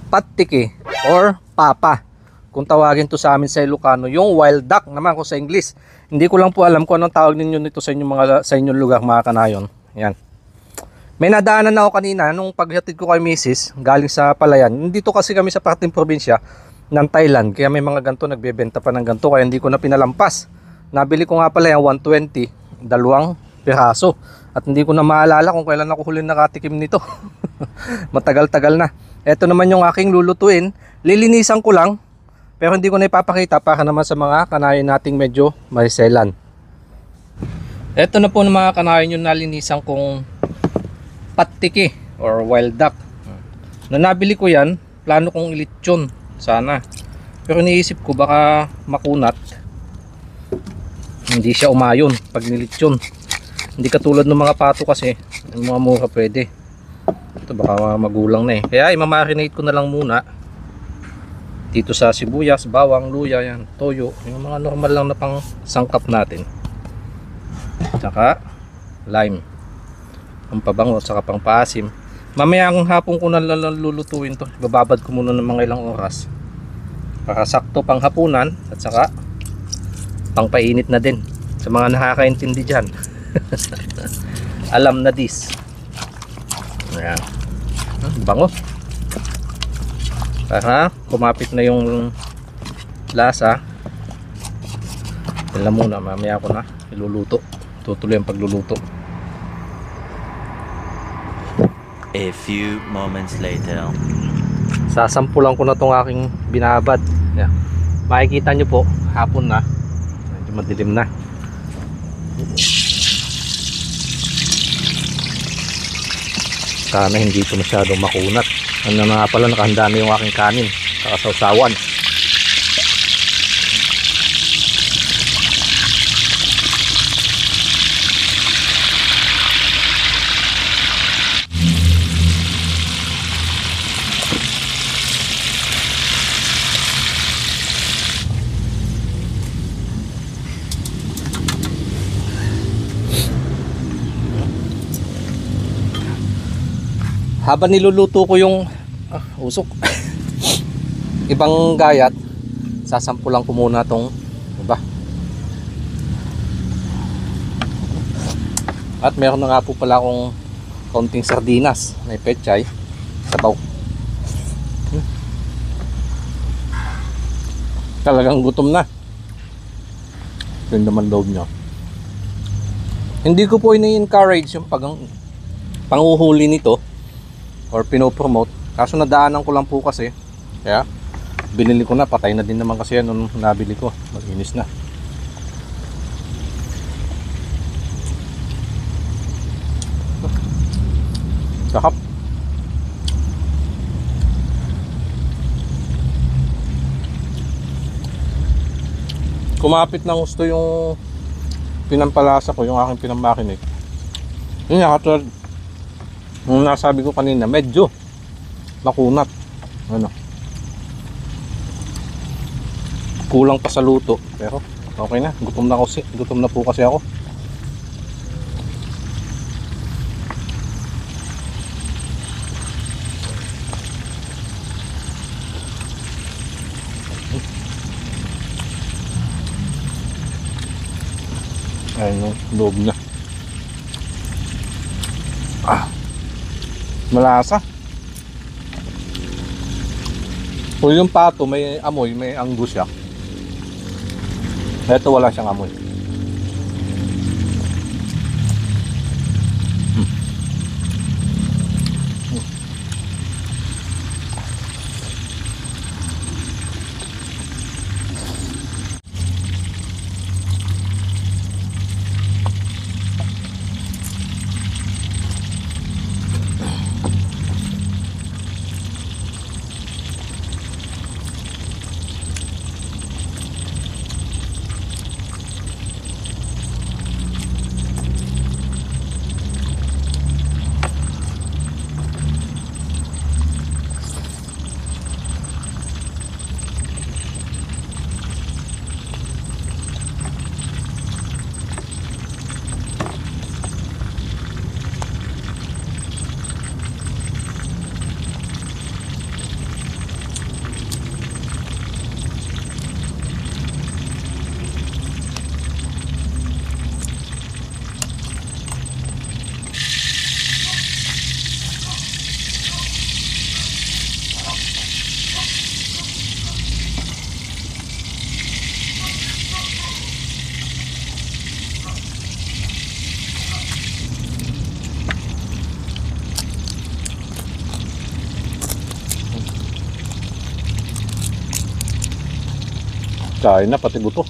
patiki or papa. Kung tawagin to sa amin sa Ilocano, yung wild duck naman kung sa English. Hindi ko lang po alam kung anong tawag ninyo nito sa inyong lugar mga kanayon. Yan. May nadaanan na ako kanina nung paghatid ko kay Mrs. galing sa Palayan. Dito kasi kami sa parteng probinsya ng Thailand. Kaya may mga ganto nagbebenta pa ng ganto kaya hindi ko na pinalampas. Nabili ko nga pala yung 120, dalawang piraso. At hindi ko na maalala kung kailan ako huli nakatikim nito. Matagal-tagal na. Ito naman yung aking lulutuin. Lilinisan ko lang. Pero hindi ko na ipapakita para naman sa mga kanayon nating medyo mariselan. Ito na po ng mga kanayon yung nalinisan kong patiki or wild duck. Na nabili ko yan, plano kong ilitsyon sana. Pero niisip ko baka makunat. Hindi siya umayon pag nilitsyon. Hindi katulad ng mga pato kasi, yung mga mura pwede. Ito baka magulang na eh. Kaya imamarinate ko na lang muna. Dito sa sibuyas, bawang, luya, yan, toyo, yung mga normal lang na pang sangkap natin. Tsaka lime. Ang pabango, saka pang paasim. Mamaya ang hapon ko na lulutuin to. Bababad ko muna ng mga ilang oras. Para sakto pang hapunan at saka pang painit na din. Sa mga nakakaintindi dyan. Alam na this. Ayan. Bango. Para kumapit na yung lasa. Yan lang muna, mamaya ko na iluluto. Tutuloy ang pagluluto. A few moments later. Sasampulan ko na tong aking binabad. Yan. Makikita nyo po, hapon na. Medyo madilim na. Sana hindi ito masyadong makunat. Ano na nga pala, nakahanda na yung aking kanin. Kakasawsawan. Habang niluluto ko yung usok ibang gayat, sasampulan ko muna tong iba. At meron na nga po pala akong konting sardinas, may pechay, sabaw. Talagang gutom na. Yun naman loob nyo. Hindi ko po ini-encourage yung panguhuli nito or pinopromote, kaso nadaanan ko lang po kasi, kaya binili ko na. Patay na din naman kasi yan nung nabili ko, mag-inis na. Sakap. Kumapit ng gusto yung pinampalasa ko, yung aking pinamakinig. Yun nga, katulad nung nasabi ko kanina, medyo makunat. Ano, kulang pa sa luto, pero okay na. Gutom na po kasi ako. Ayun, loob na. Malasa. Kung yung pato may amoy, may anggo siya. Ito wala siyang amoy. Kain na pati buto.